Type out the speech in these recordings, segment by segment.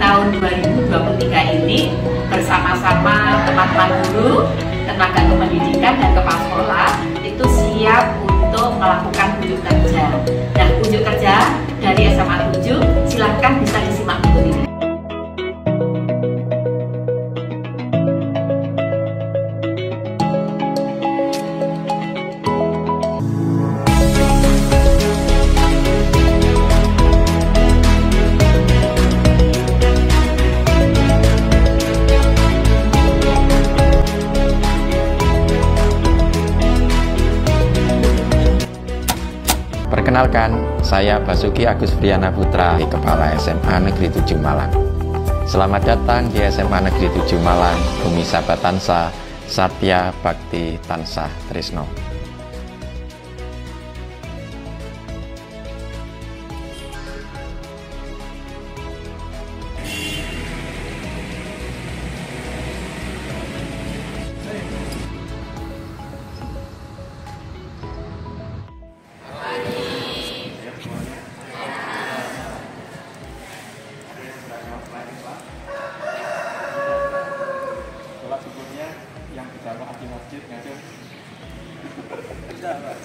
tahun 2023 ini bersama-sama teman-teman guru, tenaga kependidikan dan kepala sekolah itu siap untuk melakukan unjuk kerja. Nah, unjuk kerja dari SMA 7 silahkan bisa disimak berikut ini. Perkenalkan, saya Basuki Agus Friana Putra, Kepala SMA Negeri 7 Malang. Selamat datang di SMA Negeri 7 Malang, Bumi Sahabat Tansah, Satya Bakti Tansah Trisno. Sholat subuhnya yang berjamaah di masjid ngajak. Bisa, Pak.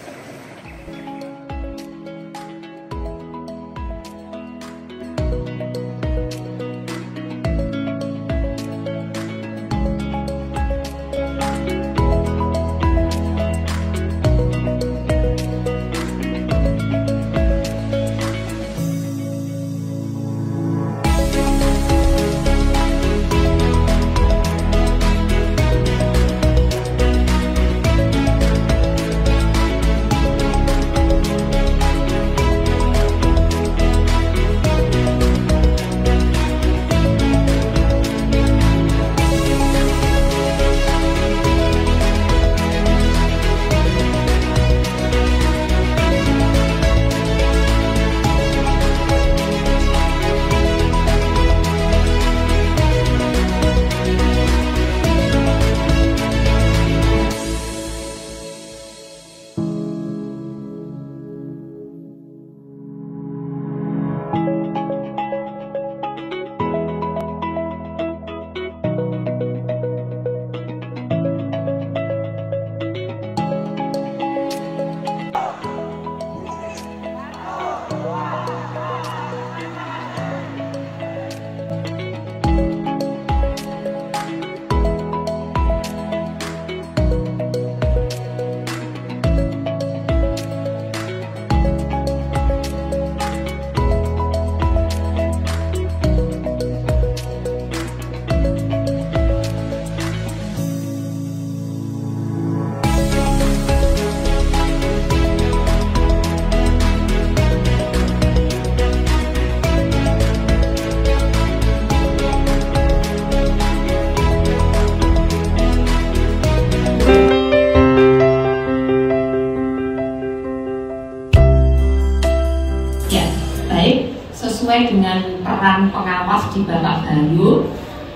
Sesuai dengan peran pengawas di babak baru,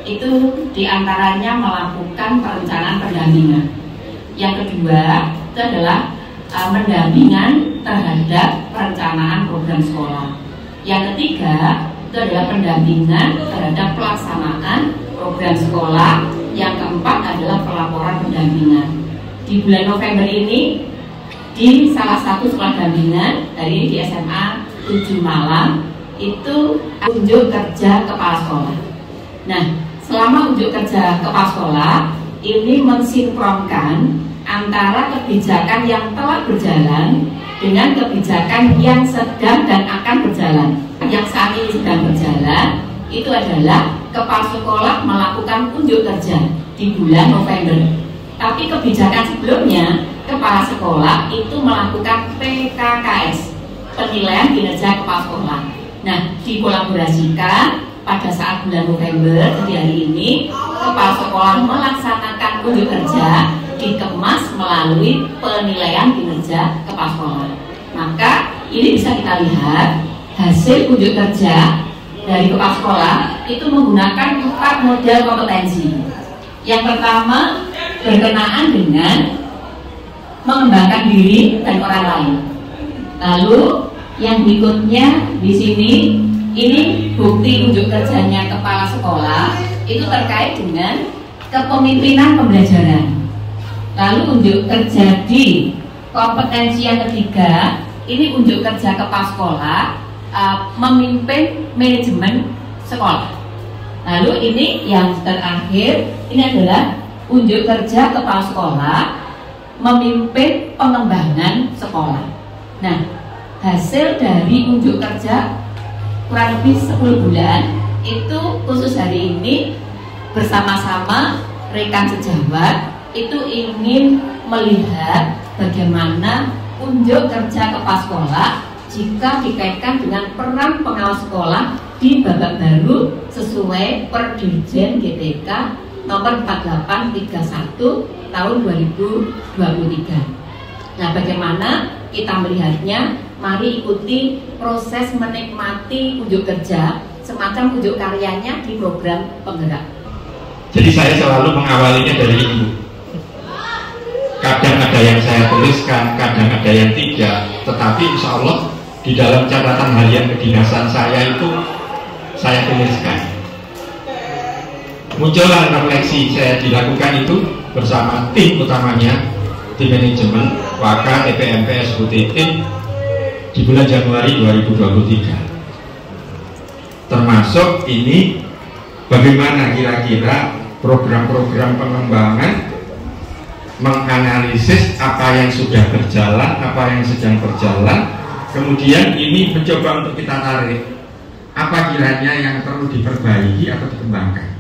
itu diantaranya melakukan perencanaan pendampingan. Yang kedua, itu adalah pendampingan terhadap perencanaan program sekolah. Yang ketiga, itu adalah pendampingan terhadap pelaksanaan program sekolah. Yang keempat adalah pelaporan pendampingan. Di bulan November ini, di salah satu sekolah dampingan, dari di SMA 7 Malang, itu unjuk kerja kepala sekolah. Nah, selama unjuk kerja kepala sekolah ini mensinkronkan antara kebijakan yang telah berjalan dengan kebijakan yang sedang dan akan berjalan. Yang saat ini sedang berjalan itu adalah kepala sekolah melakukan unjuk kerja di bulan November. Tapi kebijakan sebelumnya kepala sekolah itu melakukan PKKS, penilaian kinerja kepala sekolah. Nah, dikolaborasikan pada saat bulan November, jadi hari ini kepala sekolah melaksanakan unjuk kerja dikemas melalui penilaian kinerja kepala sekolah. Maka ini bisa kita lihat hasil unjuk kerja dari kepala sekolah itu menggunakan 4 model kompetensi. Yang pertama berkenaan dengan mengembangkan diri dan orang lain. Lalu yang berikutnya di sini Ini bukti unjuk kerjanya kepala sekolah itu terkait dengan kepemimpinan pembelajaran. Lalu unjuk kerja di kompetensi yang ketiga, ini unjuk kerja kepala sekolah memimpin manajemen sekolah. Lalu ini yang terakhir, ini adalah unjuk kerja kepala sekolah memimpin pengembangan sekolah. Nah, hasil dari unjuk kerja kurang lebih 10 bulan itu khusus hari ini bersama-sama rekan sejawat itu ingin melihat bagaimana unjuk kerja kepala sekolah jika dikaitkan dengan peran pengawas sekolah di babak baru sesuai Perdirjen GTK nomor 4831 tahun 2023. Nah, bagaimana kita melihatnya? Mari ikuti proses menikmati unjuk kerja semacam unjuk karyanya di program penggerak. Jadi saya selalu mengawalinya dari ibu. Kadang ada yang saya tuliskan, kadang ada yang tidak. Tetapi insya Allah di dalam catatan harian kedinasan saya itu saya tuliskan. Muncullah refleksi saya dilakukan itu bersama tim utamanya, tim manajemen, Waka, TPMP, SUTT di bulan Januari 2023. Termasuk ini bagaimana kira-kira program-program pengembangan, menganalisis apa yang sudah berjalan, apa yang sedang berjalan, kemudian ini mencoba untuk kita tarik apa kiranya yang perlu diperbaiki atau dikembangkan.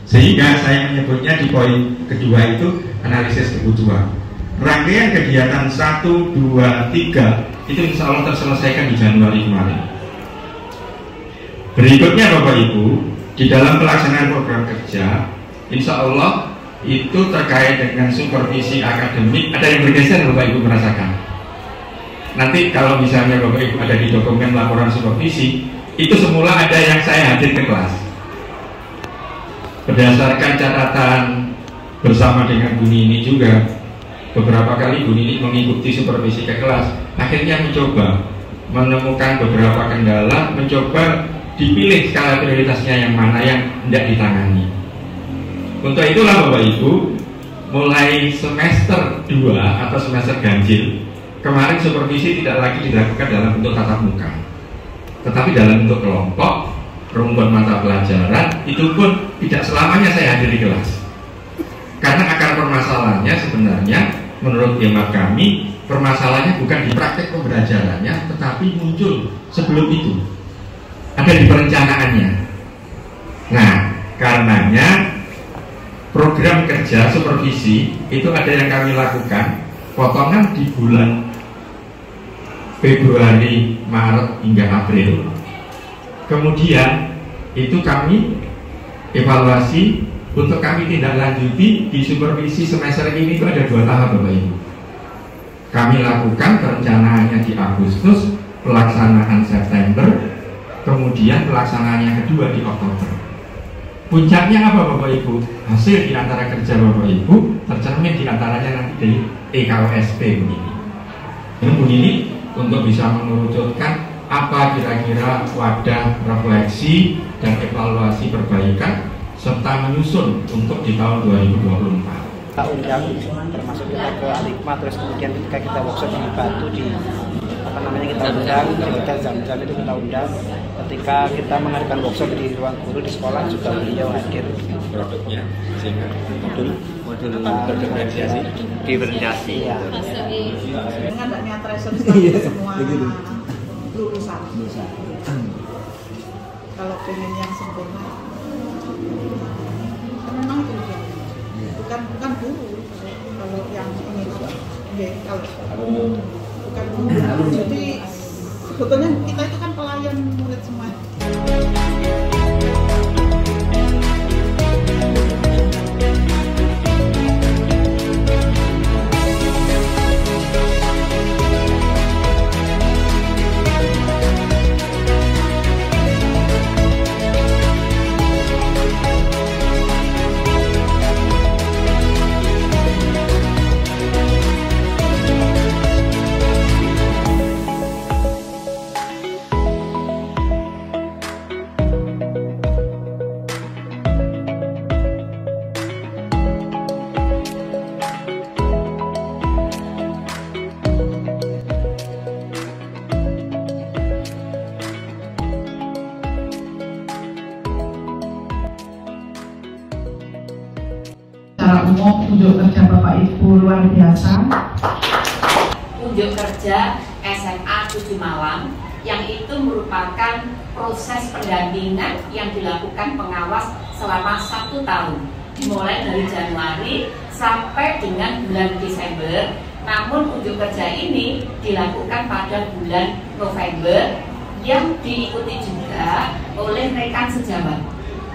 Sehingga saya menyebutnya di poin kedua itu analisis kebutuhan. Rangkaian kegiatan 1, 2, 3 itu insya Allah terselesaikan di Januari kemarin. Berikutnya Bapak Ibu, di dalam pelaksanaan program kerja insya Allah itu terkait dengan supervisi akademik. Ada yang bergeser Bapak Ibu merasakan? Nanti kalau misalnya Bapak Ibu ada di dokumen laporan supervisi, itu semula ada yang saya hadir ke kelas. Berdasarkan catatan bersama dengan Bu Nini juga, beberapa kali Bu Nini mengikuti supervisi ke kelas, akhirnya mencoba menemukan beberapa kendala, mencoba dipilih skala prioritasnya yang mana yang tidak ditangani. Untuk itulah Bapak Ibu, mulai semester 2 atau semester ganjil kemarin supervisi tidak lagi dilakukan dalam bentuk tatap muka, tetapi dalam bentuk kelompok, rumpun mata pelajaran. Itu pun tidak selamanya saya hadir di kelas, karena akar permasalahannya sebenarnya menurut hemat kami, permasalahannya bukan di praktek pembelajarannya, tetapi muncul sebelum itu, ada di perencanaannya. Nah, karenanya program kerja supervisi itu ada yang kami lakukan potongan di bulan Februari, Maret hingga April. Kemudian itu kami evaluasi untuk kami tindak lanjuti di supervisi semester ini. Itu ada 2 tahap Bapak Ibu. Kami lakukan perencanaannya di Agustus, pelaksanaan September, kemudian pelaksanaannya kedua di Oktober. Puncaknya apa Bapak Ibu? Hasil di antara kerja Bapak Ibu tercermin di antaranya nanti di EKWSP begini. Dan begini untuk bisa mengerucutkan apa kira-kira wadah refleksi dan evaluasi perbaikan serta menyusun untuk di tahun 2024. Kita undang termasuk kita ke Alikma, terus kemudian ketika kita workshop di Batu di kita undang di Hotel Zam-Zam itu kita undang. Ketika kita mengadakan workshop di ruang guru di sekolah juga beliau hadir. Produknya sehingga modul diferensiasi. Diferensiasi. Iya. Dengan adanya tracer semua lulusan. Kalau pengen yang sempurna, memang itu bukan guru. Kalau yang ini, kalau bukan guru. Jadi sebetulnya kita itu kan pelayan murid semua. secara umum unjuk kerja Bapak Ibu luar biasa. Unjuk kerja SMA 7 Malang yang itu merupakan proses pendampingan yang dilakukan pengawas selama 1 tahun, dimulai dari Januari sampai dengan bulan Desember. Namun unjuk kerja ini dilakukan pada bulan November yang diikuti juga oleh rekan sejawat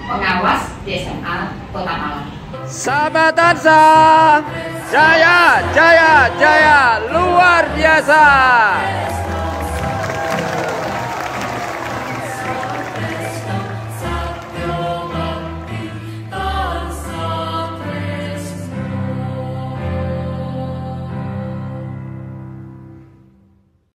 pengawas di SMA Kota Malang. Sahabat Tansa, jaya, jaya, jaya, luar biasa.